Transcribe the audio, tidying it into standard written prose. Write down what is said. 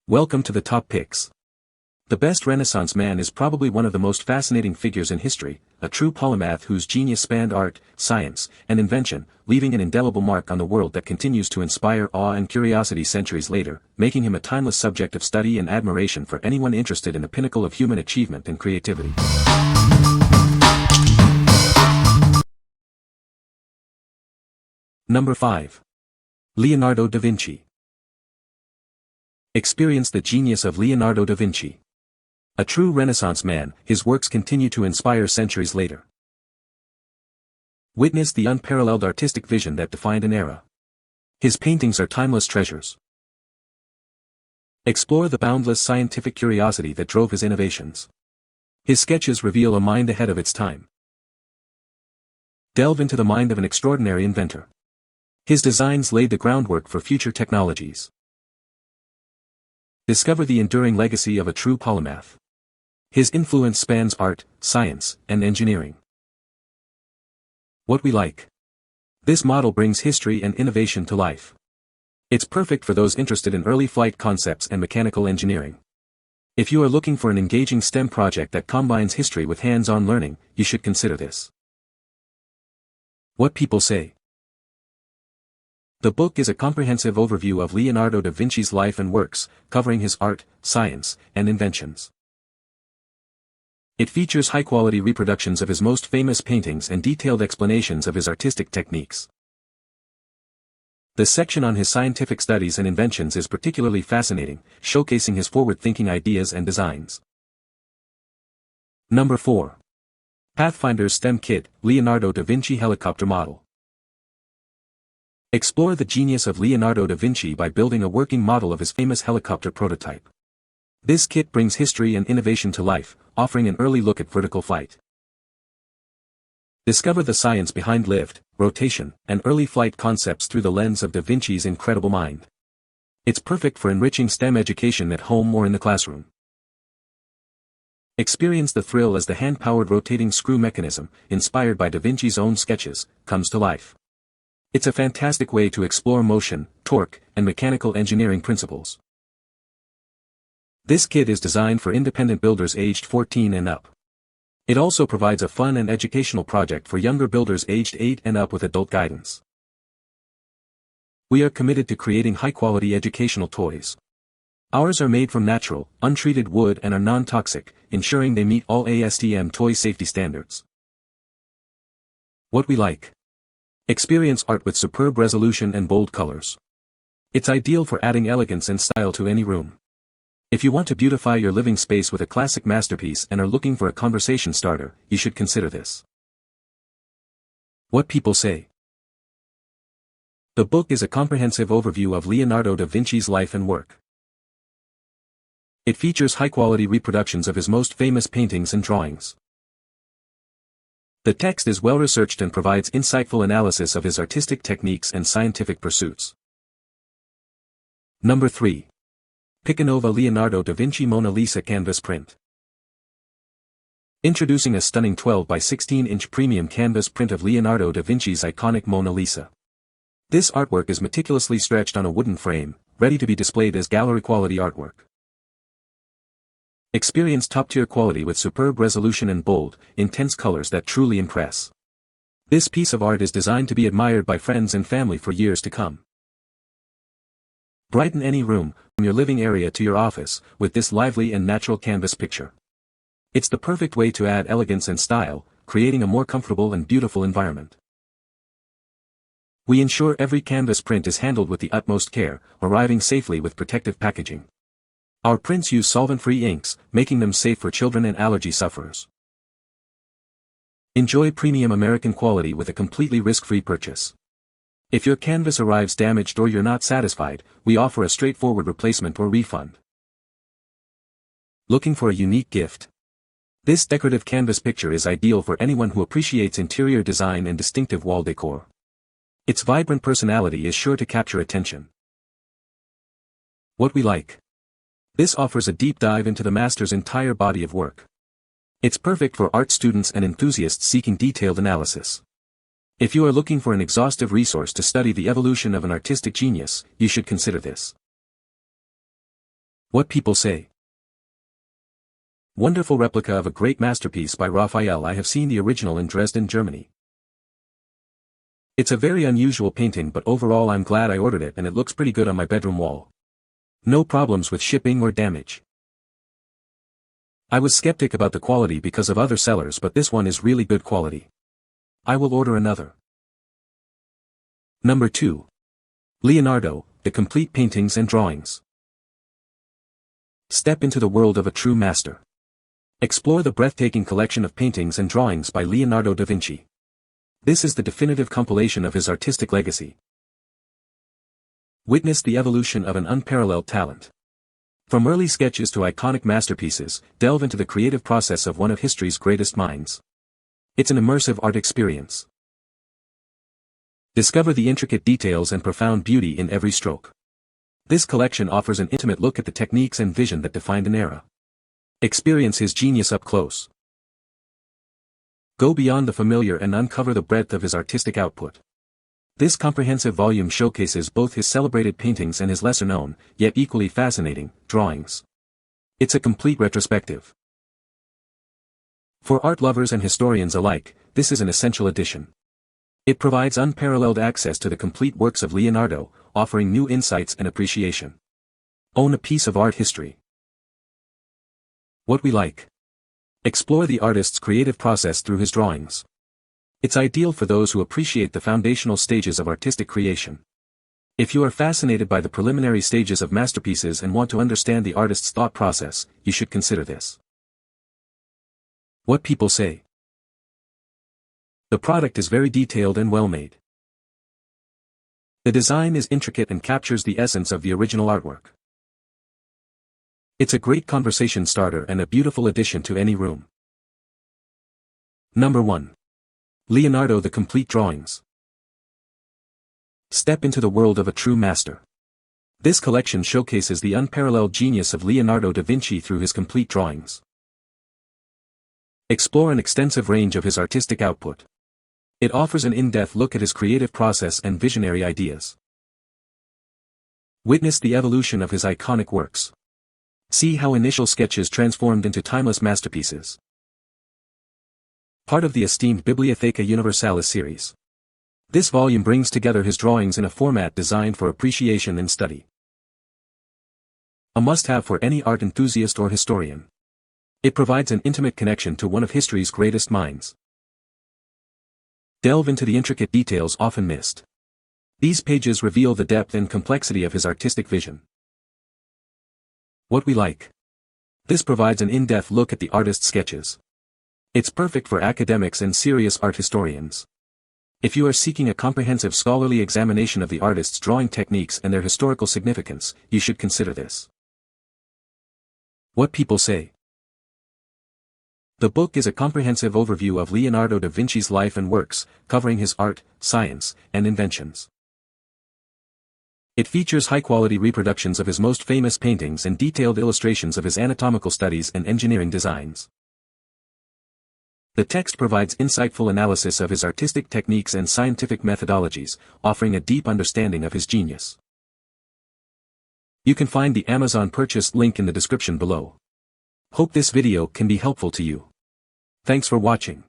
Welcome to the top picks. The best Renaissance man is probably one of the most fascinating figures in history, a true polymath whose genius spanned art, science, and invention, leaving an indelible mark on the world that continues to inspire awe and curiosity centuries later, making him a timeless subject of study and admiration for anyone interested in the pinnacle of human achievement and creativity. Number 5. Leonardo da Vinci. Experience the genius of Leonardo da Vinci. A true Renaissance man, his works continue to inspire centuries later. Witness the unparalleled artistic vision that defined an era. His paintings are timeless treasures. Explore the boundless scientific curiosity that drove his innovations. His sketches reveal a mind ahead of its time. Delve into the mind of an extraordinary inventor. His designs laid the groundwork for future technologies. Discover the enduring legacy of a true polymath. His influence spans art, science, and engineering. What we like. This model brings history and innovation to life. It's perfect for those interested in early flight concepts and mechanical engineering. If you are looking for an engaging STEM project that combines history with hands-on learning, you should consider this. What people say. The book is a comprehensive overview of Leonardo da Vinci's life and works, covering his art, science, and inventions. It features high-quality reproductions of his most famous paintings and detailed explanations of his artistic techniques. The section on his scientific studies and inventions is particularly fascinating, showcasing his forward-thinking ideas and designs. Number 4. Pathfinders STEM Kit, Leonardo da Vinci Helicopter Model. Explore the genius of Leonardo da Vinci by building a working model of his famous helicopter prototype. This kit brings history and innovation to life, offering an early look at vertical flight. Discover the science behind lift, rotation, and early flight concepts through the lens of da Vinci's incredible mind. It's perfect for enriching STEM education at home or in the classroom. Experience the thrill as the hand-powered rotating screw mechanism, inspired by da Vinci's own sketches, comes to life. It's a fantastic way to explore motion, torque, and mechanical engineering principles. This kit is designed for independent builders aged 14 and up. It also provides a fun and educational project for younger builders aged 8 and up with adult guidance. We are committed to creating high-quality educational toys. Ours are made from natural, untreated wood and are non-toxic, ensuring they meet all ASTM toy safety standards. What we like. Experience art with superb resolution and bold colors. It's ideal for adding elegance and style to any room. If you want to beautify your living space with a classic masterpiece and are looking for a conversation starter, you should consider this. What people say. The book is a comprehensive overview of Leonardo da Vinci's life and work. It features high-quality reproductions of his most famous paintings and drawings. The text is well-researched and provides insightful analysis of his artistic techniques and scientific pursuits. Number 3. PICANOVA Leonardo da Vinci Mona Lisa Canvas Print. Introducing a stunning 12 by 16-inch premium canvas print of Leonardo da Vinci's iconic Mona Lisa. This artwork is meticulously stretched on a wooden frame, ready to be displayed as gallery-quality artwork. Experience top-tier quality with superb resolution and bold, intense colors that truly impress. This piece of art is designed to be admired by friends and family for years to come. Brighten any room, from your living area to your office, with this lively and natural canvas picture. It's the perfect way to add elegance and style, creating a more comfortable and beautiful environment. We ensure every canvas print is handled with the utmost care, arriving safely with protective packaging. Our prints use solvent-free inks, making them safe for children and allergy sufferers. Enjoy premium American quality with a completely risk-free purchase. If your canvas arrives damaged or you're not satisfied, we offer a straightforward replacement or refund. Looking for a unique gift? This decorative canvas picture is ideal for anyone who appreciates interior design and distinctive wall decor. Its vibrant personality is sure to capture attention. What we like. This offers a deep dive into the master's entire body of work. It's perfect for art students and enthusiasts seeking detailed analysis. If you are looking for an exhaustive resource to study the evolution of an artistic genius, you should consider this. What people say. Wonderful replica of a great masterpiece by Raphael. I have seen the original in Dresden, Germany. It's a very unusual painting, but overall I'm glad I ordered it and it looks pretty good on my bedroom wall. No problems with shipping or damage. I was skeptic about the quality because of other sellers, but this one is really good quality. I will order another. Number 2. Leonardo, the complete paintings and drawings. Step into the world of a true master. Explore the breathtaking collection of paintings and drawings by Leonardo da Vinci. This is the definitive compilation of his artistic legacy. Witness the evolution of an unparalleled talent. From early sketches to iconic masterpieces, delve into the creative process of one of history's greatest minds. It's an immersive art experience. Discover the intricate details and profound beauty in every stroke. This collection offers an intimate look at the techniques and vision that defined an era. Experience his genius up close. Go beyond the familiar and uncover the breadth of his artistic output. This comprehensive volume showcases both his celebrated paintings and his lesser-known, yet equally fascinating, drawings. It's a complete retrospective. For art lovers and historians alike, this is an essential edition. It provides unparalleled access to the complete works of Leonardo, offering new insights and appreciation. Own a piece of art history. What we like. Explore the artist's creative process through his drawings. It's ideal for those who appreciate the foundational stages of artistic creation. If you are fascinated by the preliminary stages of masterpieces and want to understand the artist's thought process, you should consider this. What people say. The product is very detailed and well made. The design is intricate and captures the essence of the original artwork. It's a great conversation starter and a beautiful addition to any room. Number 1. Leonardo the Complete Drawings. Step into the world of a true master. This collection showcases the unparalleled genius of Leonardo da Vinci through his complete drawings. Explore an extensive range of his artistic output. It offers an in-depth look at his creative process and visionary ideas. Witness the evolution of his iconic works. See how initial sketches transformed into timeless masterpieces. Part of the esteemed Bibliotheca Universalis series. This volume brings together his drawings in a format designed for appreciation and study. A must-have for any art enthusiast or historian. It provides an intimate connection to one of history's greatest minds. Delve into the intricate details often missed. These pages reveal the depth and complexity of his artistic vision. What we like. This provides an in-depth look at the artist's sketches. It's perfect for academics and serious art historians. If you are seeking a comprehensive scholarly examination of the artist's drawing techniques and their historical significance, you should consider this. What people say. The book is a comprehensive overview of Leonardo da Vinci's life and works, covering his art, science, and inventions. It features high-quality reproductions of his most famous paintings and detailed illustrations of his anatomical studies and engineering designs. The text provides insightful analysis of his artistic techniques and scientific methodologies, offering a deep understanding of his genius. You can find the Amazon purchase link in the description below. Hope this video can be helpful to you. Thanks for watching.